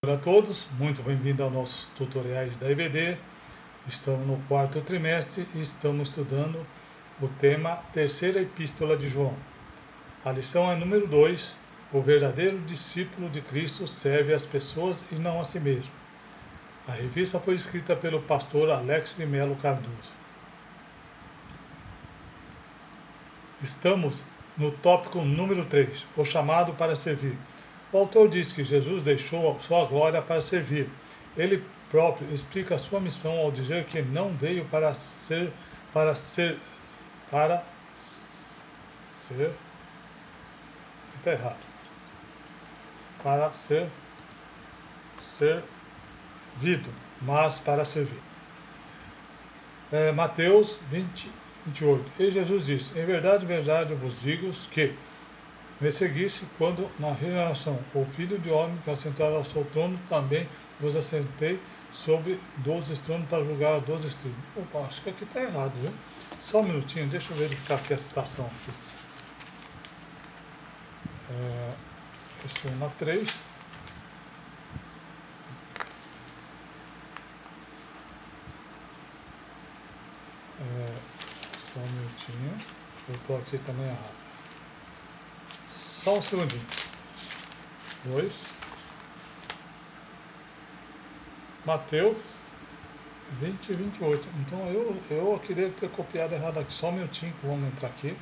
Olá a todos, muito bem-vindo aos nossos tutoriais da EBD. Estamos no quarto trimestre e estamos estudando o tema Terceira Epístola de João. A lição é número 2, o verdadeiro discípulo de Cristo serve às pessoas e não a si mesmo. A revista foi escrita pelo pastor Alex de Melo Cardoso. Estamos no tópico número 3, o chamado para servir. O autor diz que Jesus deixou sua glória para servir. Ele próprio explica a sua missão ao dizer que não veio para ser, está errado, para ser servido, mas para servir. Mateus 20, 28. E Jesus disse: em verdade, eu vos digo que me seguisse quando na regeneração o Filho de Homem que assentar ao seu trono, também vos assentei sobre 12 tronos para julgar a 12 tribos. Opa, acho que aqui está errado, viu? Só um minutinho, deixa eu verificar aqui a citação aqui. Estou na 3. Só um minutinho. Eu estou aqui também errado. Só um segundinho. 2. Mateus 20 e 28. Então eu queria ter copiado errado aqui. Só um minutinho, vamos entrar aqui.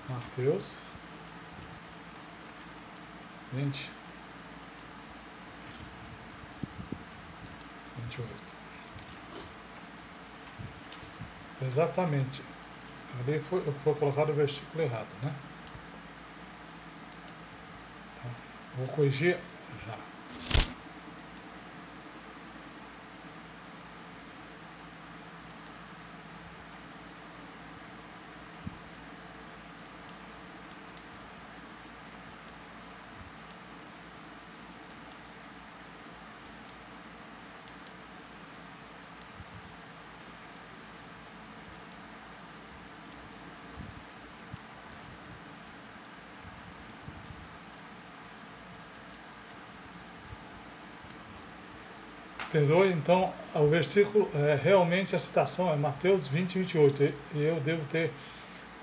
Mateus 20, 28. Exatamente. Ali foi colocado o versículo errado, né? Então, vou corrigir já. Perdoe, então, o versículo, realmente a citação é Mateus 20, 28, e eu devo ter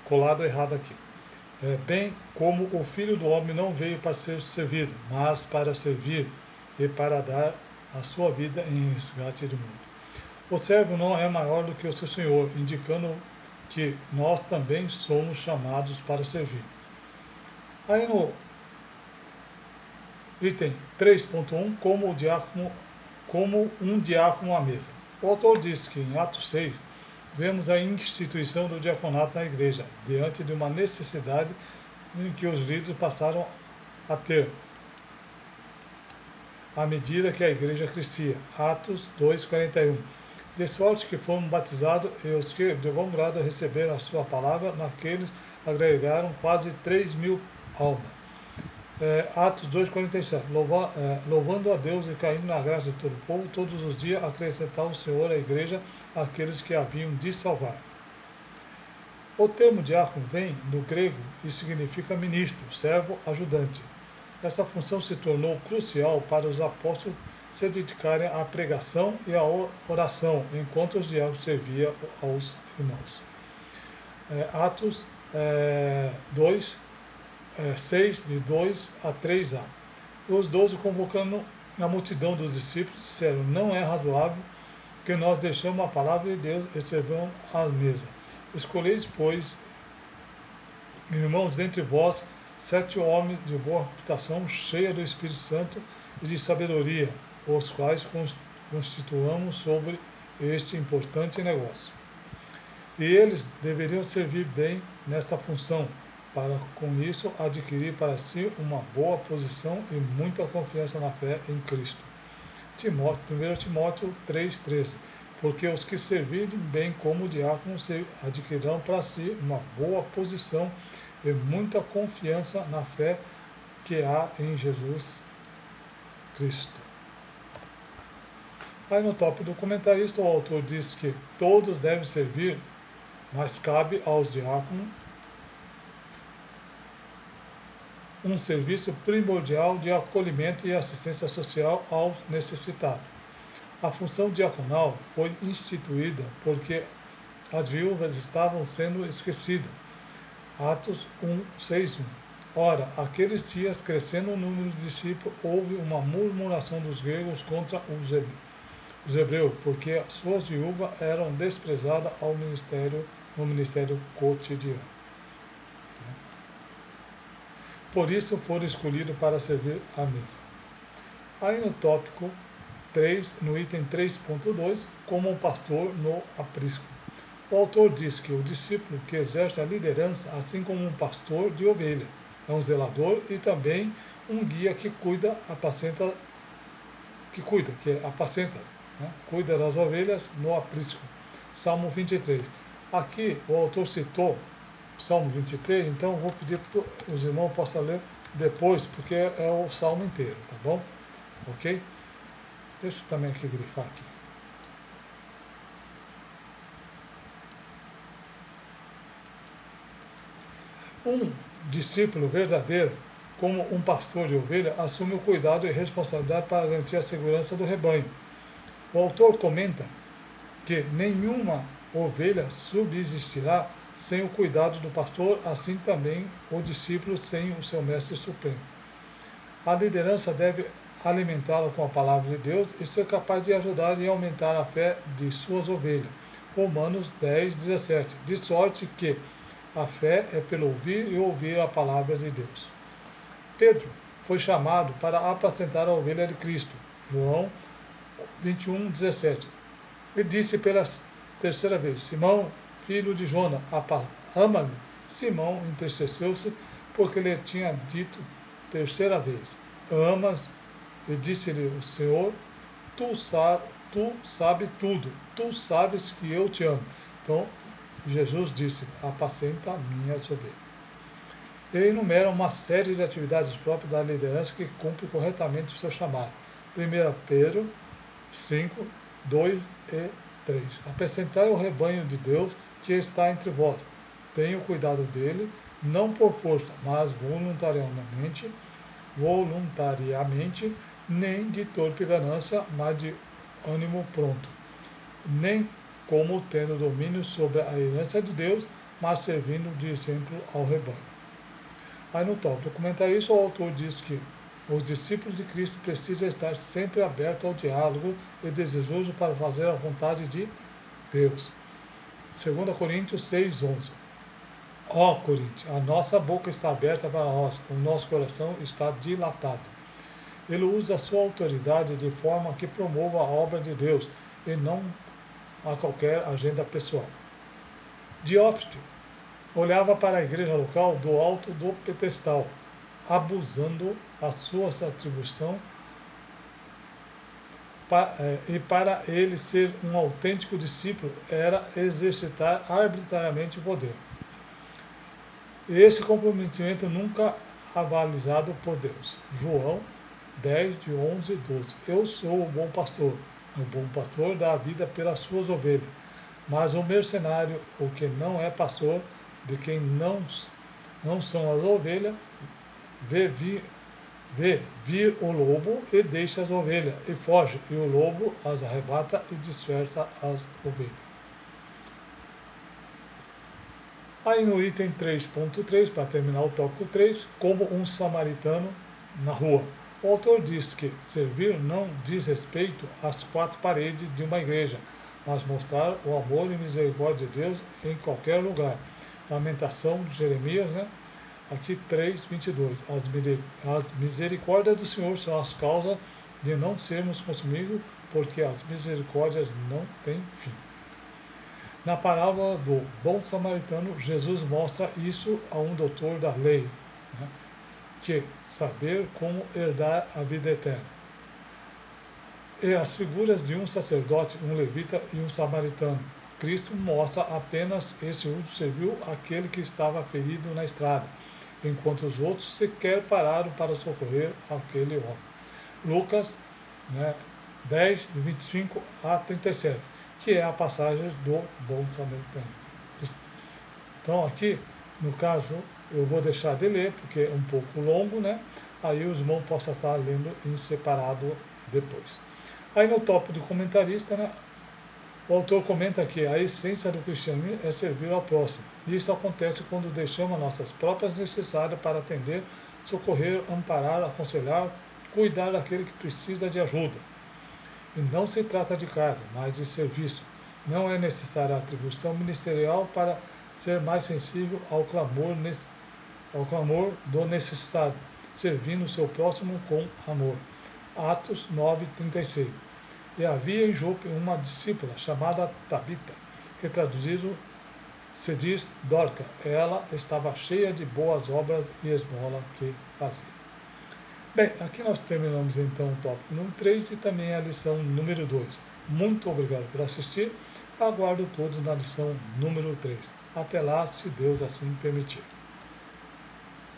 colado errado aqui. Bem como o Filho do Homem não veio para ser servido, mas para servir e para dar a sua vida em resgate do mundo. O servo não é maior do que o seu Senhor, indicando que nós também somos chamados para servir. Aí no item 3.1, como um diácono à mesa. O autor diz que em Atos 6 vemos a instituição do diaconato na igreja, diante de uma necessidade em que os líderes passaram a ter, à medida que a igreja crescia. Atos 2,41. De sorte que foram batizados e os que de bom grado receberam a sua palavra, naqueles agregaram quase 3.000 almas. Atos 2,47. Louvando a Deus e caindo na graça de todo o povo, todos os dias acrescentava o Senhor à igreja aqueles que haviam de salvar. O termo diácono vem do grego e significa ministro, servo, ajudante. Essa função se tornou crucial para os apóstolos se dedicarem à pregação e à oração, enquanto os diáconos serviam aos irmãos. Atos 2, 6, de 2 a 3a. Os 12, convocando a multidão dos discípulos, disseram: não é razoável que nós deixemos a palavra de Deus e servamos à mesa. Escolheis, pois, irmãos, dentre vós, 7 homens de boa reputação, cheios do Espírito Santo e de sabedoria, os quais constituamos sobre este importante negócio. E eles deveriam servir bem nessa função, para com isso adquirir para si uma boa posição e muita confiança na fé em Cristo. 1 Timóteo 3,13. Porque os que servirem bem como diáconos adquirirão para si uma boa posição e muita confiança na fé que há em Jesus Cristo. Aí no tópico do comentarista, o autor diz que todos devem servir, mas cabe aos diáconos um serviço primordial de acolhimento e assistência social aos necessitados. A função diaconal foi instituída porque as viúvas estavam sendo esquecidas. Atos 1, 6, 1. Ora, aqueles dias, crescendo o número de discípulos, houve uma murmuração dos gregos contra os hebreus, porque as suas viúvas eram desprezadas no ministério cotidiano. Por isso foram escolhidos para servir a mesa. Aí no tópico 3, no item 3.2, como um pastor no aprisco. O autor diz que o discípulo que exerce a liderança, assim como um pastor de ovelha, é um zelador e também um guia que apacenta, né? Cuida das ovelhas no aprisco. Salmo 23. Aqui o autor citou Salmo 23, então eu vou pedir para os irmãos possam ler depois, porque é o salmo inteiro, tá bom? Ok? Deixa eu também aqui grifar aqui. Um discípulo verdadeiro, como um pastor de ovelha, assume o cuidado e responsabilidade para garantir a segurança do rebanho. O autor comenta que nenhuma ovelha subsistirá sem o cuidado do pastor, assim também o discípulo sem o seu mestre supremo. A liderança deve alimentá-lo com a palavra de Deus e ser capaz de ajudar e aumentar a fé de suas ovelhas. Romanos 10, 17. De sorte que a fé é pelo ouvir e ouvir a palavra de Deus. Pedro foi chamado para apacentar a ovelha de Cristo. João 21, 17. E disse pela terceira vez: Simão, filho de Jona, ama-me? Simão entristeceu-se porque lhe tinha dito terceira vez: Amas? E disse-lhe o Senhor: tu sabes tudo, tu sabes que eu te amo. Então, Jesus disse: apacenta minhas ovelhas. Ele enumera uma série de atividades próprias da liderança que cumpre corretamente o seu chamado. 1 Pedro 5, 2 e 3. Apacentai o rebanho de Deus que está entre vós. Tenha cuidado dele, não por força, mas voluntariamente, nem de torpe ganância, mas de ânimo pronto, nem como tendo domínio sobre a herança de Deus, mas servindo de exemplo ao rebanho. Aí no tópico comentarista, o autor diz que os discípulos de Cristo precisam estar sempre abertos ao diálogo e desejosos para fazer a vontade de Deus. 2 Coríntios 6, 11. Ó Coríntios, a nossa boca está aberta para nós, o nosso coração está dilatado. Ele usa a sua autoridade de forma que promova a obra de Deus e não a qualquer agenda pessoal. Diófite olhava para a igreja local do alto do pedestal, abusando a sua atribuição e para ele ser um autêntico discípulo era exercitar arbitrariamente o poder. E esse comprometimento nunca avalizado por Deus. João 10, de 11 e 12. Eu sou o bom pastor dá a vida pelas suas ovelhas. Mas o mercenário, o que não é pastor, de quem não são as ovelhas, vê vir o lobo e deixa as ovelhas, e foge, e o lobo as arrebata e dispersa as ovelhas. Aí no item 3.3, para terminar o tópico 3, como um samaritano na rua. O autor diz que servir não diz respeito às quatro paredes de uma igreja, mas mostrar o amor e misericórdia de Deus em qualquer lugar. Lamentação de Jeremias, né? Aqui 3:22. As misericórdias do Senhor são as causas de não sermos consumidos, porque as misericórdias não têm fim. Na parábola do bom samaritano, Jesus mostra isso a um doutor da lei, né? Que saber como herdar a vida eterna. E as figuras de um sacerdote, um levita e um samaritano. Cristo mostra apenas esse último serviu aquele que estava ferido na estrada, enquanto os outros sequer pararam para socorrer aquele homem. Lucas, né, 10, de 25 a 37, que é a passagem do bom samaritano. Então aqui, no caso, eu vou deixar de ler, porque é um pouco longo, né? Aí os irmãos possam estar lendo em separado depois. Aí no tópico do comentarista, né, o autor comenta que a essência do cristianismo é servir ao próximo. Isso acontece quando deixamos nossas próprias necessidades para atender, socorrer, amparar, aconselhar, cuidar daquele que precisa de ajuda. E não se trata de cargo, mas de serviço. Não é necessária a atribuição ministerial para ser mais sensível ao clamor do necessitado, servindo o seu próximo com amor. Atos 9:36. E havia em Jope uma discípula chamada Tabita, que traduzido se diz Dorca. Ela estava cheia de boas obras e esmola que fazia. Bem, aqui nós terminamos então o tópico número 3 e também a lição número 2. Muito obrigado por assistir. Aguardo todos na lição número 3. Até lá, se Deus assim permitir.